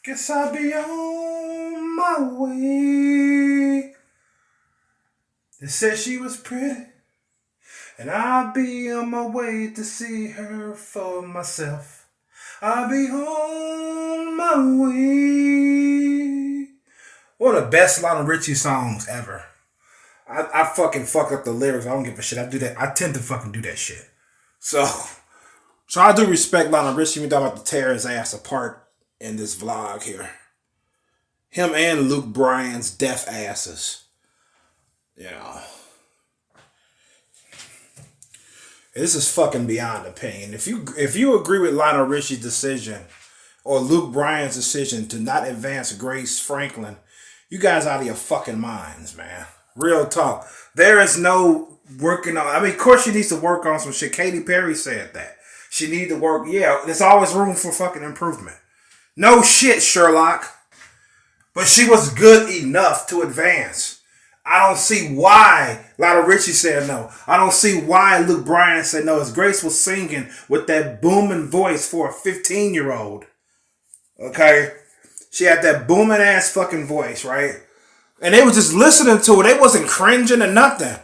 Guess I'll be on my way. They said she was pretty, and I'll be on my way to see her for myself. I'll be on my way. One of the best Lionel Richie songs ever. I fucking fuck up the lyrics. I don't give a shit. I do that. I tend to fucking do that shit. So, so I do respect Lionel Richie. We don't have to tear his ass apart in this vlog here. Him and Luke Bryan's deaf asses. You know. This is fucking beyond opinion. If you agree with Lionel Richie's decision or Luke Bryan's decision to not advance Grace Franklin, you guys out of your fucking minds, man. Real talk. There is no working on. I mean, of course she needs to work on some shit. Katy Perry said that. She need to work. Yeah, there's always room for fucking improvement. No shit, Sherlock. But she was good enough to advance. I don't see why Lionel Richie said no. I don't see why Luke Bryan said no. As Grace was singing with that booming voice for a 15-year-old. Okay? She had that booming ass fucking voice, right? And they was just listening to it. They wasn't cringing or nothing.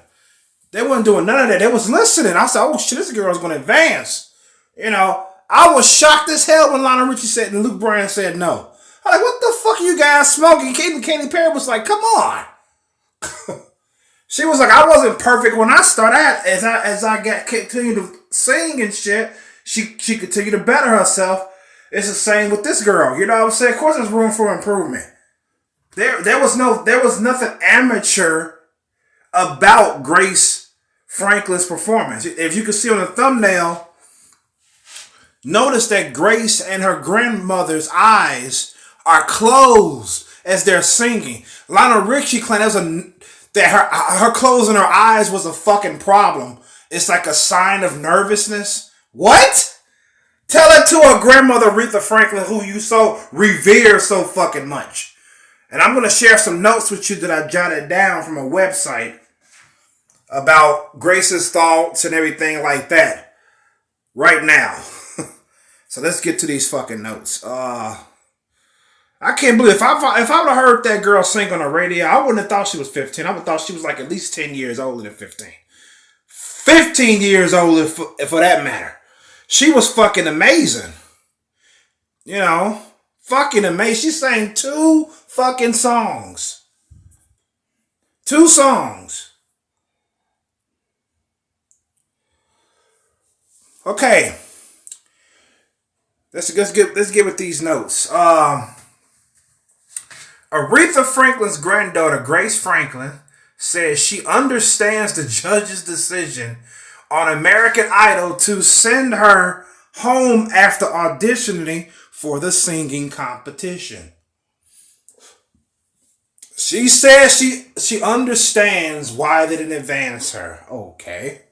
They wasn't doing none of that. They was listening. I said, oh shit, this girl's going to advance. You know, I was shocked as hell when Lionel Richie said and Luke Bryan said no. I'm like, what the fuck are you guys smoking? Katy Perry was like, come on. She was like, I wasn't perfect when I started. As I continued to sing and shit, she continued to better herself. It's the same with this girl. You know what I'm saying? Of course there's room for improvement. There was nothing amateur about Grace Franklin's performance. If you can see on the thumbnail, notice that Grace and her grandmother's eyes are closed as they're singing. Lionel Richie claimed that her closing her eyes was a fucking problem. It's like a sign of nervousness. What? Tell it to her grandmother, Aretha Franklin, who you so revere so fucking much. And I'm going to share some notes with you that I jotted down from a website about Grace's thoughts and everything like that right now. So let's get to these fucking notes. I can't believe if I would have heard that girl sing on the radio, I wouldn't have thought she was 15. I would have thought she was like at least 10 years older than 15. 15 years older for that matter. She was fucking amazing. You know, fucking amazing. She sang 2 fucking songs. 2 songs. Okay. Let's get with these notes. Aretha Franklin's granddaughter, Grace Franklin, says she understands the judge's decision on American Idol to send her home after auditioning for the singing competition. She says she understands why they didn't advance her. Okay.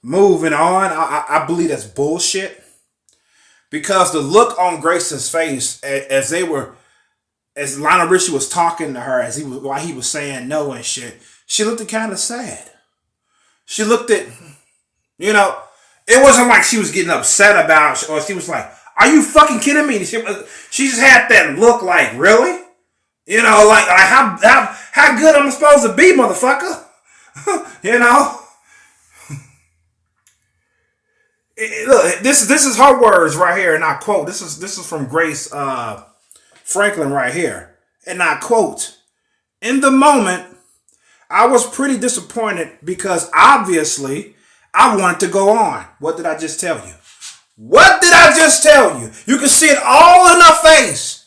Moving on. I believe that's bullshit. Because the look on Grace's face as Lionel Richie was talking to her while he was saying no and shit, she looked kind of sad. She looked at, you know, it wasn't like she was getting upset about it, or she was like, are you fucking kidding me? She just had that look like, really? You know, like how good am I supposed to be, motherfucker? You know? Look, this is her words right here, and I quote. This is from Grace Franklin right here, and I quote: "In the moment, I was pretty disappointed because obviously I wanted to go on. What did I just tell you? What did I just tell you? You can see it all in her face.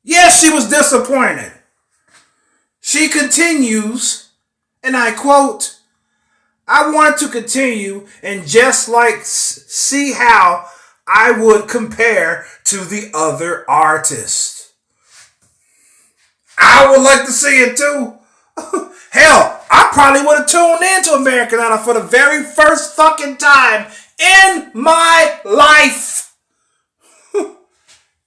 Yes, she was disappointed. She continues, and I quote." I wanted to continue and just like see how I would compare to the other artists. I would like to see it too. Hell, I probably would have tuned into American Idol for the very first fucking time in my life.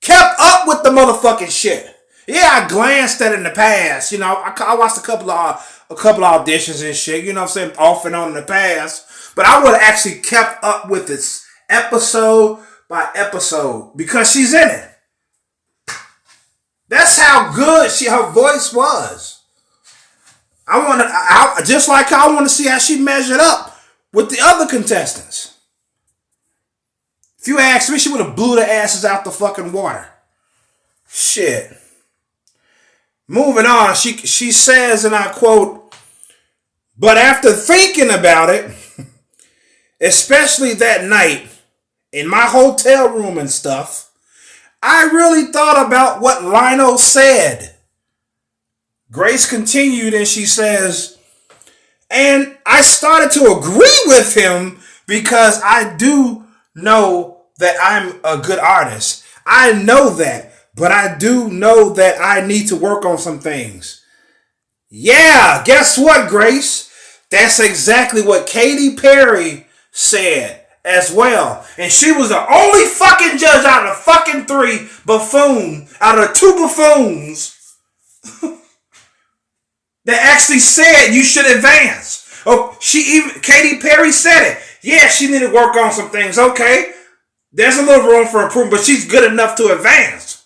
Kept up with the motherfucking shit. Yeah, I glanced at it in the past. You know, I watched a couple of auditions and shit, you know what I'm saying, off and on in the past. But I would have actually kept up with this episode by episode because she's in it. That's how good her voice was. Just like I want to see how she measured up with the other contestants. If you ask me, she would have blew their asses out the fucking water. Shit. Moving on, she says, and I quote, "But after thinking about it, especially that night in my hotel room and stuff, I really thought about what Lionel said." Grace continued and she says, "And I started to agree with him because I do know that I'm a good artist. I know that, but I do know that I need to work on some things." Yeah, guess what, Grace? That's exactly what Katy Perry said as well. And she was the only fucking judge out of the fucking out of the two buffoons that actually said you should advance. Oh, Katy Perry said it. Yeah, she needed to work on some things. Okay, there's a little room for improvement, but she's good enough to advance.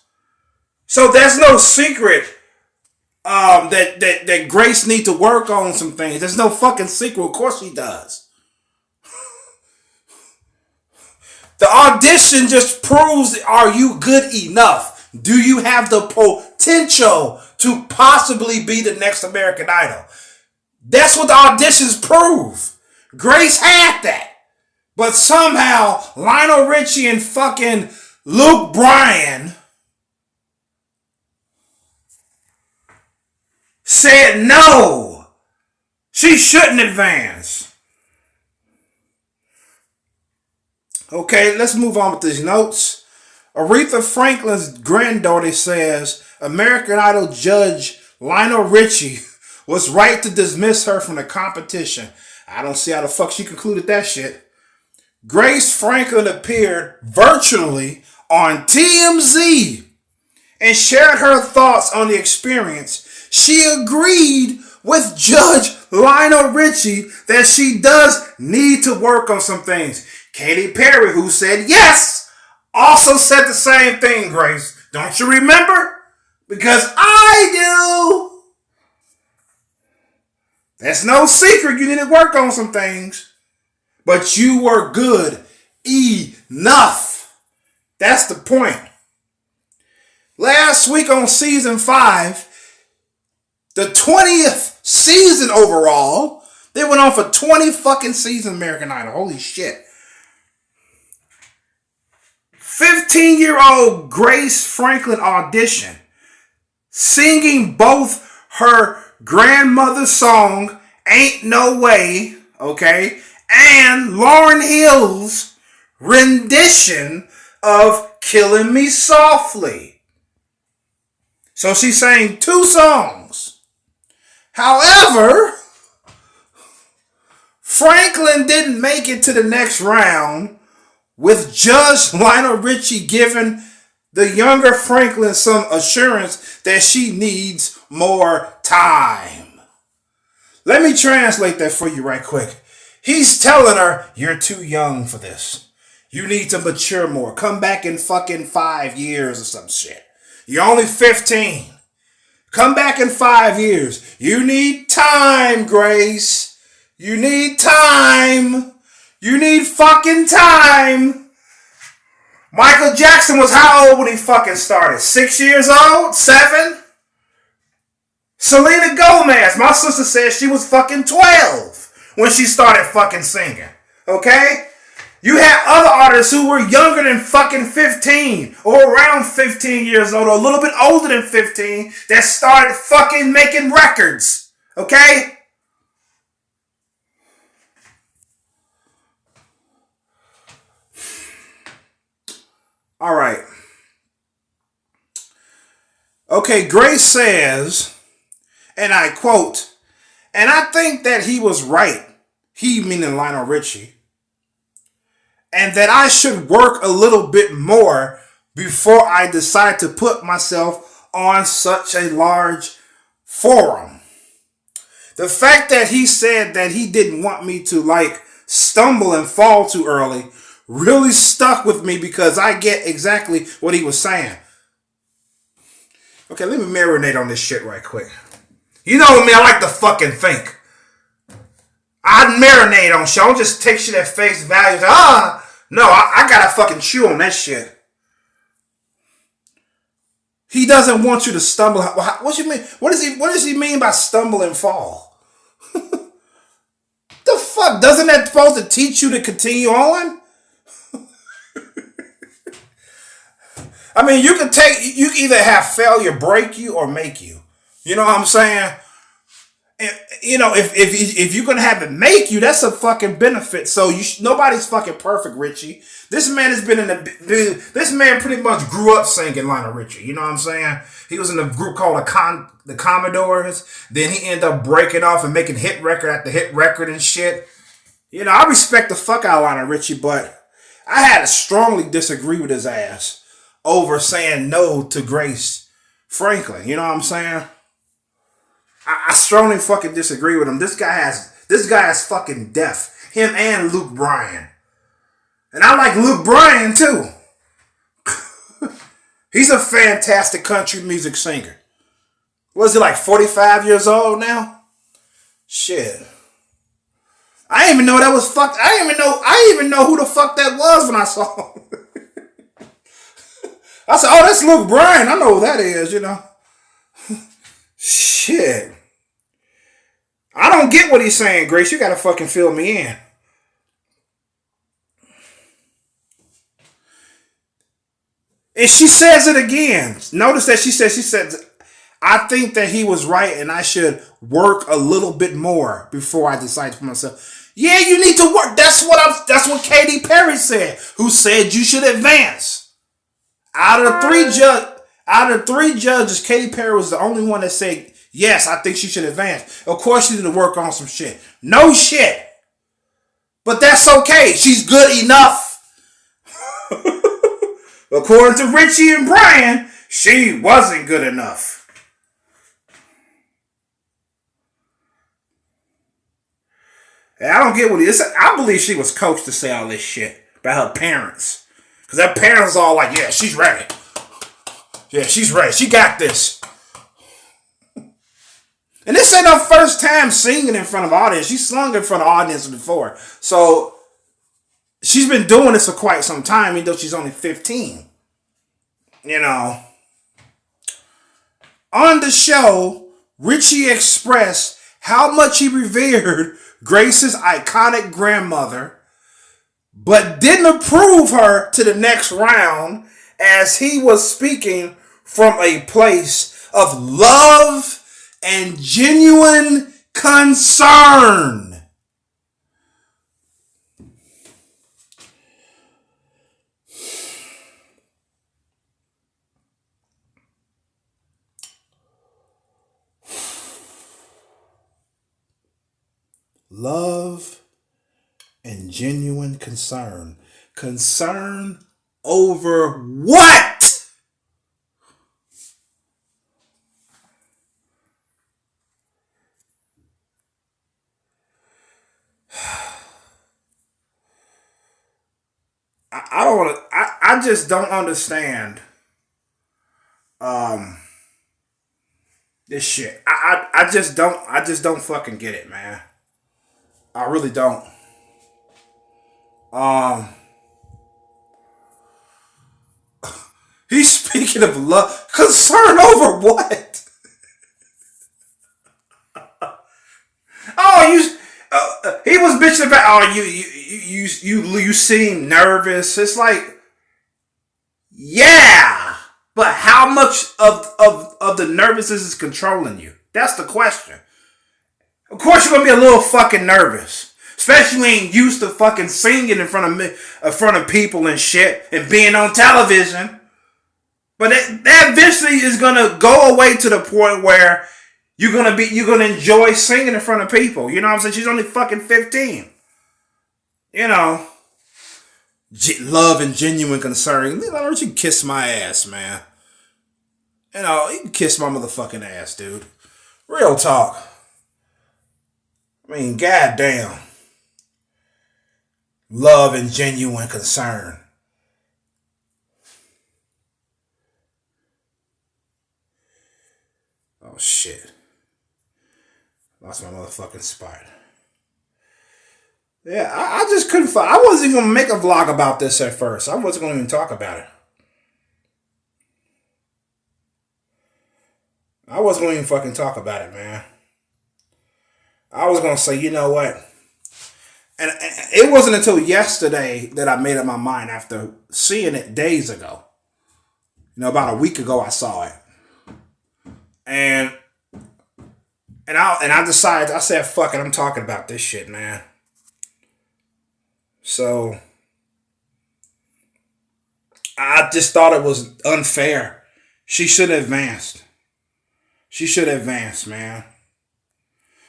So there's no secret that Grace needs to work on some things. There's no fucking secret. Of course she does. The audition just proves, are you good enough? Do you have the potential to possibly be the next American Idol? That's what the auditions prove. Grace had that. But somehow, Lionel Richie and fucking Luke Bryan said no. She shouldn't advance. Okay, let's move on with these notes. Aretha Franklin's granddaughter says American Idol judge Lionel Richie was right to dismiss her from the competition. I don't see how the fuck she concluded that shit. Grace Franklin appeared virtually on TMZ and shared her thoughts on the experience. She agreed with Judge Lionel Richie that she does need to work on some things. Katy Perry, who said yes, also said the same thing, Grace. Don't you remember? Because I do. That's no secret. You need to work on some things. But you were good enough. That's the point. Last week on season 5, the 20th season overall, they went on for 20 fucking seasons American Idol. Holy shit. 15-year-old Grace Franklin auditioned, singing both her grandmother's song, Ain't No Way, okay, and Lauryn Hill's rendition of Killing Me Softly. So she sang 2 songs. However, Franklin didn't make it to the next round, with Judge Lionel Richie giving the younger Franklin some assurance that she needs more time. Let me translate that for you right quick. He's telling her, you're too young for this. You need to mature more. Come back in fucking 5 years or some shit. You're only 15. Come back in 5 years. You need time, Grace. You need time. You need fucking time. Michael Jackson was how old when he fucking started? 6 years old? 7? Selena Gomez, my sister said she was fucking 12 when she started fucking singing. Okay? You had other artists who were younger than fucking 15 or around 15 years old or a little bit older than 15 that started fucking making records. Okay? All right. Okay, Grace says, and I quote, and I think that he was right, he meaning Lionel Richie, and that I should work a little bit more before I decide to put myself on such a large forum. The fact that he said that he didn't want me to stumble and fall too early really stuck with me because I get exactly what he was saying. Okay, let me marinate on this shit right quick. You know me, I like to fucking think. I marinate on shit. I don't just take shit at face value. No, I gotta fucking chew on that shit. He doesn't want you to stumble. What you mean? What does he mean by stumble and fall? The fuck? Doesn't that supposed to teach you to continue on? I mean, you can either have failure break you or make you. You know what I'm saying? You know, if you're gonna have it make you, that's a fucking benefit. So nobody's fucking perfect, Richie. This man has been this man pretty much grew up singing Lionel Richie. You know what I'm saying? He was in a group called the Commodores. Then he ended up breaking off and making hit record after hit record and shit. You know, I respect the fuck out of Lionel Richie, but I had to strongly disagree with his ass over saying no to Grace Franklin. You know what I'm saying? I strongly fucking disagree with him. This guy is fucking deaf. Him and Luke Bryan. And I like Luke Bryan too. He's a fantastic country music singer. Was he like 45 years old now? Shit. I didn't even know that was fucked. I didn't even know who the fuck that was when I saw him. I said, oh, that's Luke Bryan. I know who that is, you know. Shit. I don't get what he's saying, Grace. You gotta fucking fill me in. And she says it again. Notice that she said, I think that he was right and I should work a little bit more before I decide for myself. Yeah, you need to work. That's what Katy Perry said, who said you should advance. Out of the three judges, Katy Perry was the only one that said, yes, I think she should advance. Of course she need to work on some shit. No shit. But that's okay. She's good enough. According to Richie and Brian, she wasn't good enough. And I don't get what it is. I believe she was coached to say all this shit about her parents. Because her parents all like, yeah, she's ready. Yeah, she's ready. She got this. And this ain't her first time singing in front of audience. She sung in front of audience before. So she's been doing this for quite some time, even though she's only 15. You know. On the show, Richie expressed how much he revered Grace's iconic grandmother, but didn't approve her to the next round as he was speaking from a place of love and genuine concern. Love and genuine concern. Concern over what? I don't want to. I just don't understand. This shit. I just don't fucking get it, man. I really don't. He's speaking of love. Concern over what? He was bitching about, you seem nervous. It's like, yeah, but how much of the nervousness is controlling you? That's the question. Of course you're gonna be a little fucking nervous. Especially when you ain't used to fucking singing in front of people and shit and being on television. But that eventually is gonna go away to the point where you're gonna enjoy singing in front of people. You know what I'm saying? She's only fucking 15. You know. Love and genuine concern. Why don't you kiss my ass, man? You know, you can kiss my motherfucking ass, dude. Real talk. I mean, goddamn. Love and genuine concern. shit. Lost my motherfucking spot. Yeah, I just couldn't find. I wasn't even gonna make a vlog about this at first. I wasn't gonna even talk about it. I wasn't gonna even fucking talk about it, man. I was gonna say, you know what? And it wasn't until yesterday that I made up my mind after seeing it days ago. You know, about a week ago I saw it. And I decided, I said, fuck it, I'm talking about this shit, man. So I just thought it was unfair. She should have advanced. She should have advanced, man.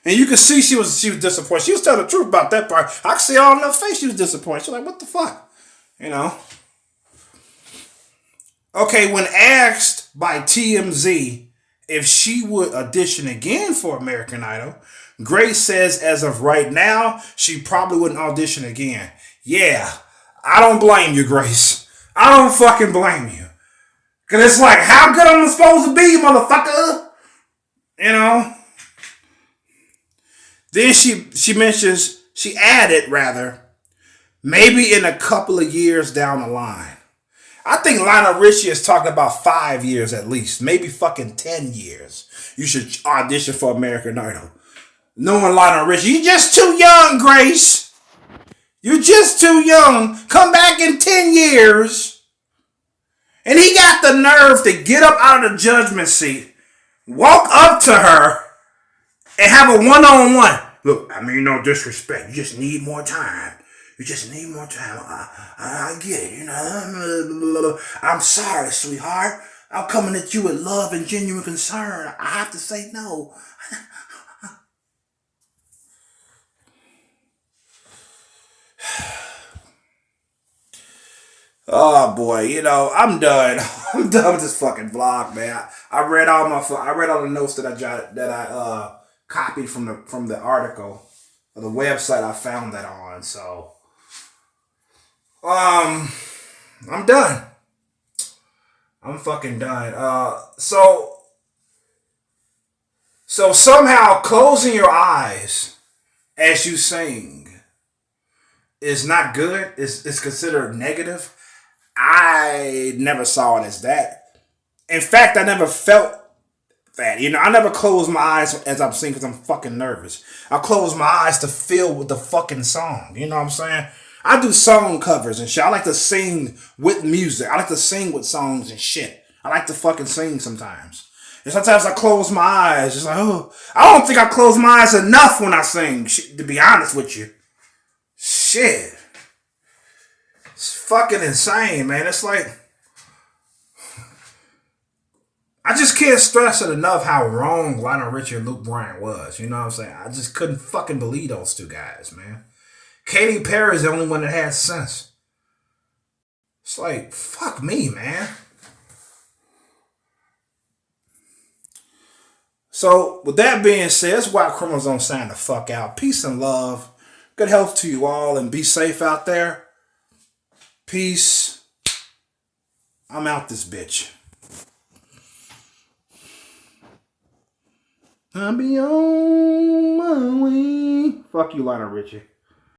And you could see she was disappointed. She was telling the truth about that part. I could see all in her face she was disappointed. She's like, what the fuck? You know? Okay, when asked by TMZ if she would audition again for American Idol, Grace says as of right now, she probably wouldn't audition again. Yeah, I don't blame you, Grace. I don't fucking blame you. Because it's like, how good am I supposed to be, motherfucker? You know? Then she mentions, she added rather, maybe in a couple of years down the line. I think Lionel Richie is talking about 5 years at least, maybe fucking 10 years. You should audition for American Idol. Knowing Lionel Richie, you're just too young, Grace. You're just too young. Come back in 10 years. And he got the nerve to get up out of the judgment seat, walk up to her, and have a one-on-one. Look, I mean, no disrespect. You just need more time. You just need more time. I get it, you know. I'm sorry, sweetheart. I'm coming at you with love and genuine concern. I have to say no. Oh boy, you know, I'm done. I'm done with this fucking vlog, man. I read all the notes that I copied from the article or the website I found that on. So I'm done. I'm fucking done. So somehow closing your eyes as you sing is not good. It's considered negative. I never saw it as that. In fact, I never felt that. You know, I never close my eyes as I'm singing because I'm fucking nervous. I close my eyes to feel with the fucking song. You know what I'm saying? I do song covers and shit. I like to sing with music. I like to sing with songs and shit. I like to fucking sing sometimes. And sometimes I close my eyes. It's like, oh, I don't think I close my eyes enough when I sing, to be honest with you. Shit. It's fucking insane, man. It's like, I just can't stress it enough how wrong Lionel Richie and Luke Bryan was. You know what I'm saying? I just couldn't fucking believe those two guys, man. Katy Perry's the only one that had sense. It's like, fuck me, man. So, with that being said, that's why criminals don't sign the fuck out. Peace and love. Good health to you all and be safe out there. Peace. I'm out this bitch. I'll be on my way. Fuck you, Lionel Richie.